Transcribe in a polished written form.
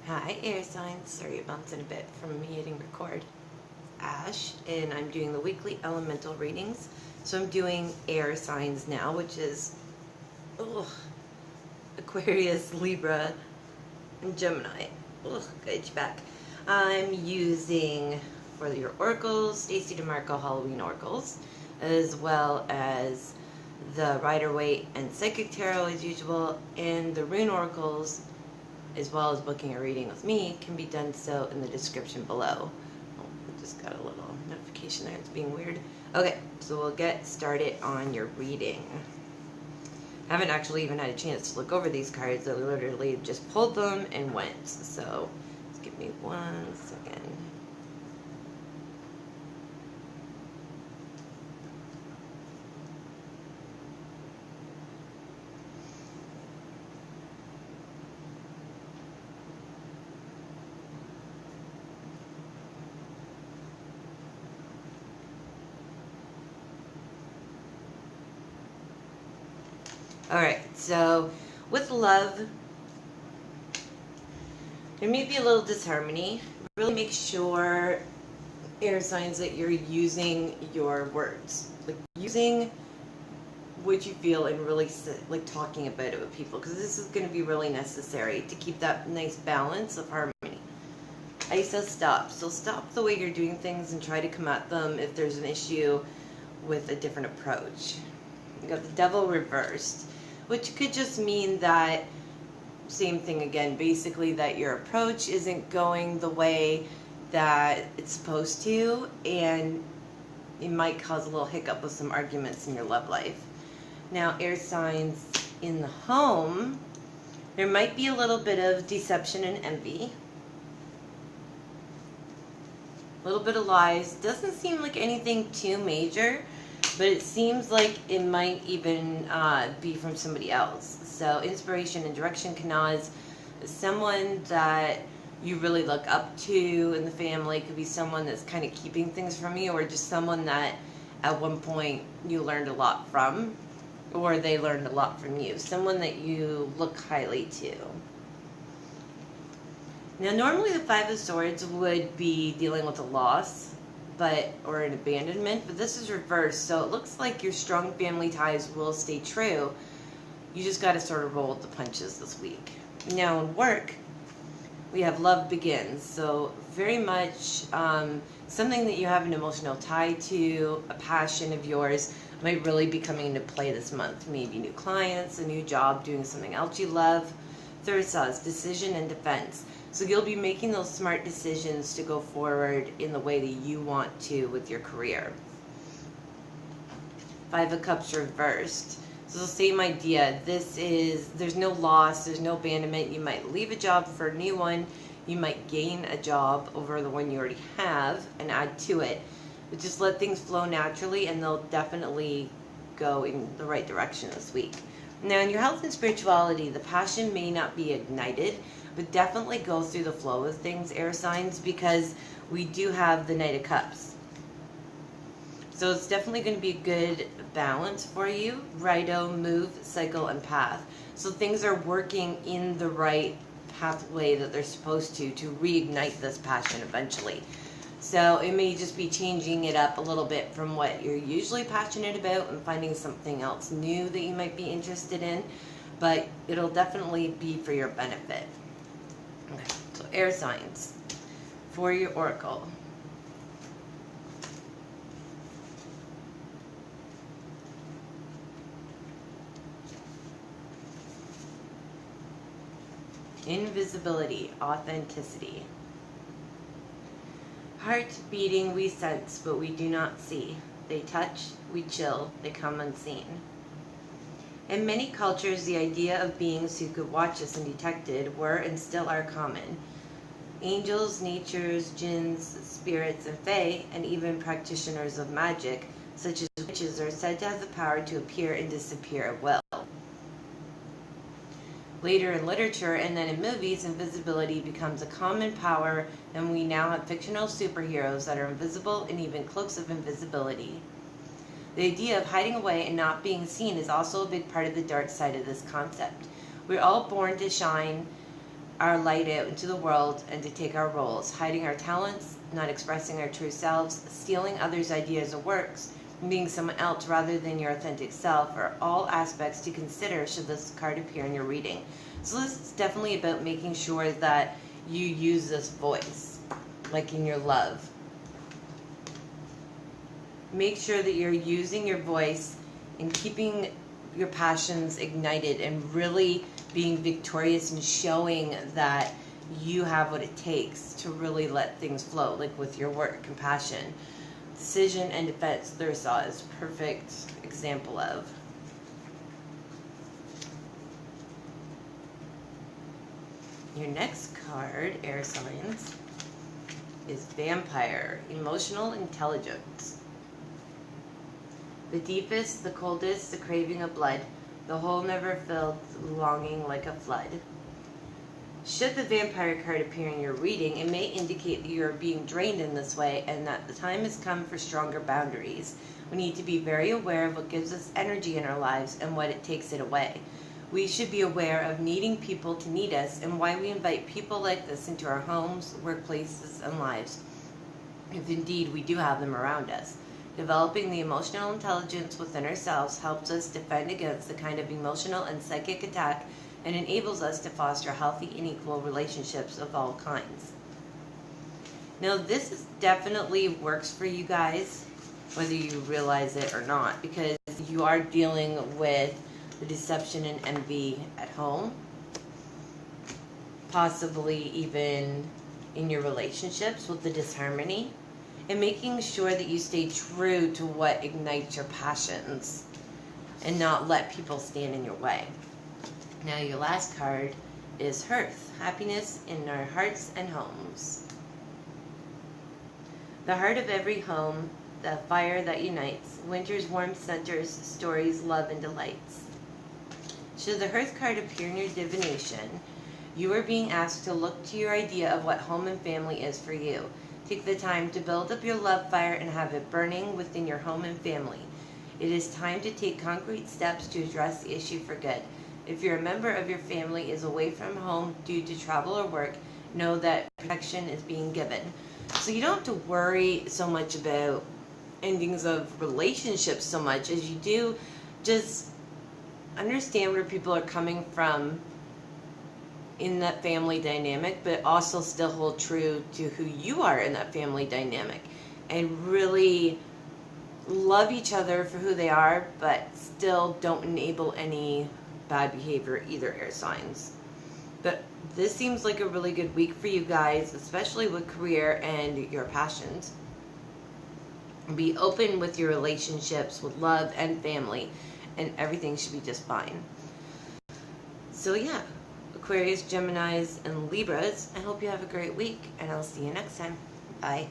Hi, air signs. Sorry, you're bouncing a bit from me hitting record. Ash, and I'm doing the weekly elemental readings. So I'm doing air signs now, which is Aquarius, Libra, and Gemini. Get you back. I'm using for your oracles, Stacey DeMarco Halloween oracles, as well as the Rider-Waite and Psychic Tarot as usual, and the rune oracles, as well as booking a reading with me, can be done so in the description below. Oh, I just got a little notification there. It's being weird. Okay, so we'll get started on your reading. I haven't actually even had a chance to look over these cards. I literally just pulled them and went. So just give me 1 second. Alright, so with love, there may be a little disharmony. Really make sure, air signs, that you're using your words. Like, using what you feel and really like talking about it with people, because this is going to be really necessary to keep that nice balance of harmony. I said stop. So stop the way you're doing things and try to come at them if there's an issue with a different approach. You got the Devil reversed, which could just mean that, same thing again, basically that your approach isn't going the way that it's supposed to, and it might cause a little hiccup with some arguments in your love life. Now, air signs in the home, there might be a little bit of deception and envy. A little bit of lies. Doesn't seem like anything too major, but it seems like it might even be from somebody else. So inspiration and direction can cause someone that you really look up to in the family. Could be someone that's kind of keeping things from you, or just someone that at one point you learned a lot from, or they learned a lot from you. Someone that you look highly to. Now, normally the Five of Swords would be dealing with a loss, or an abandonment, but this is reversed, so it looks like your strong family ties will stay true. You just got to sort of roll with the punches this week. Now, in work, we have love begins, so very much something that you have an emotional tie to, a passion of yours, might really be coming into play this month. Maybe new clients, a new job, doing something else you love. Third saws decision and defense. So you'll be making those smart decisions to go forward in the way that you want to with your career. Five of Cups reversed. So the same idea. There's no loss, there's no abandonment. You might leave a job for a new one. You might gain a job over the one you already have and add to it. But just let things flow naturally, and they'll definitely go in the right direction this week. Now, in your health and spirituality, the passion may not be ignited, but definitely go through the flow of things, air signs, because we do have the Knight of Cups. So it's definitely going to be a good balance for you. Righto, move, cycle, and path. So things are working in the right pathway that they're supposed to reignite this passion eventually. So it may just be changing it up a little bit from what you're usually passionate about and finding something else new that you might be interested in, but it'll definitely be for your benefit. Okay, so air signs for your oracle. Invisibility, authenticity. Heart beating we sense, but we do not see. They touch, we chill, they come unseen. In many cultures, the idea of beings who could watch us undetected were and still are common. Angels, natures, jinns, spirits, and fae, and even practitioners of magic, such as witches, are said to have the power to appear and disappear at will. Later in literature and then in movies, invisibility becomes a common power, and we now have fictional superheroes that are invisible and even cloaks of invisibility. The idea of hiding away and not being seen is also a big part of the dark side of this concept. We're all born to shine our light out into the world and to take our roles, hiding our talents, not expressing our true selves, stealing others' ideas or works, and being someone else rather than your authentic self are all aspects to consider should this card appear in your reading. So this is definitely about making sure that you use this voice, like in your love. Make sure that you're using your voice and keeping your passions ignited and really being victorious and showing that you have what it takes to really let things flow, like with your work and passion. Decision and defense, Thursaw is a perfect example of. Your next card, air signs, is Vampire, emotional intelligence. The deepest, the coldest, the craving of blood, the hole never filled, longing like a flood. Should the Vampire card appear in your reading, it may indicate that you are being drained in this way and that the time has come for stronger boundaries. We need to be very aware of what gives us energy in our lives and what it takes it away. We should be aware of needing people to need us and why we invite people like this into our homes, workplaces, and lives, if indeed we do have them around us. Developing the emotional intelligence within ourselves helps us defend against the kind of emotional and psychic attack and enables us to foster healthy and equal relationships of all kinds. Now this definitely works for you guys, whether you realize it or not, because you are dealing with the deception and envy at home, possibly even in your relationships with the disharmony, and making sure that you stay true to what ignites your passions and not let people stand in your way. Now your last card is Hearth, happiness in our hearts and homes. The heart of every home, the fire that unites, winter's warm centers, stories, love, and delights. Should the Hearth card appear in your divination, you are being asked to look to your idea of what home and family is for you. Take the time to build up your love fire and have it burning within your home and family. It is time to take concrete steps to address the issue for good. If you're a member of your family is away from home due to travel or work, know that protection is being given. So you don't have to worry so much about endings of relationships so much as you do just understand where people are coming from in that family dynamic, but also still hold true to who you are in that family dynamic and really love each other for who they are, but still don't enable any bad behavior either, air signs. But this seems like a really good week for you guys, especially with career and your passions. Be open with your relationships with love and family, and everything should be just fine. So yeah, Aquarius, Geminis, and Libras, I hope you have a great week, and I'll see you next time. Bye.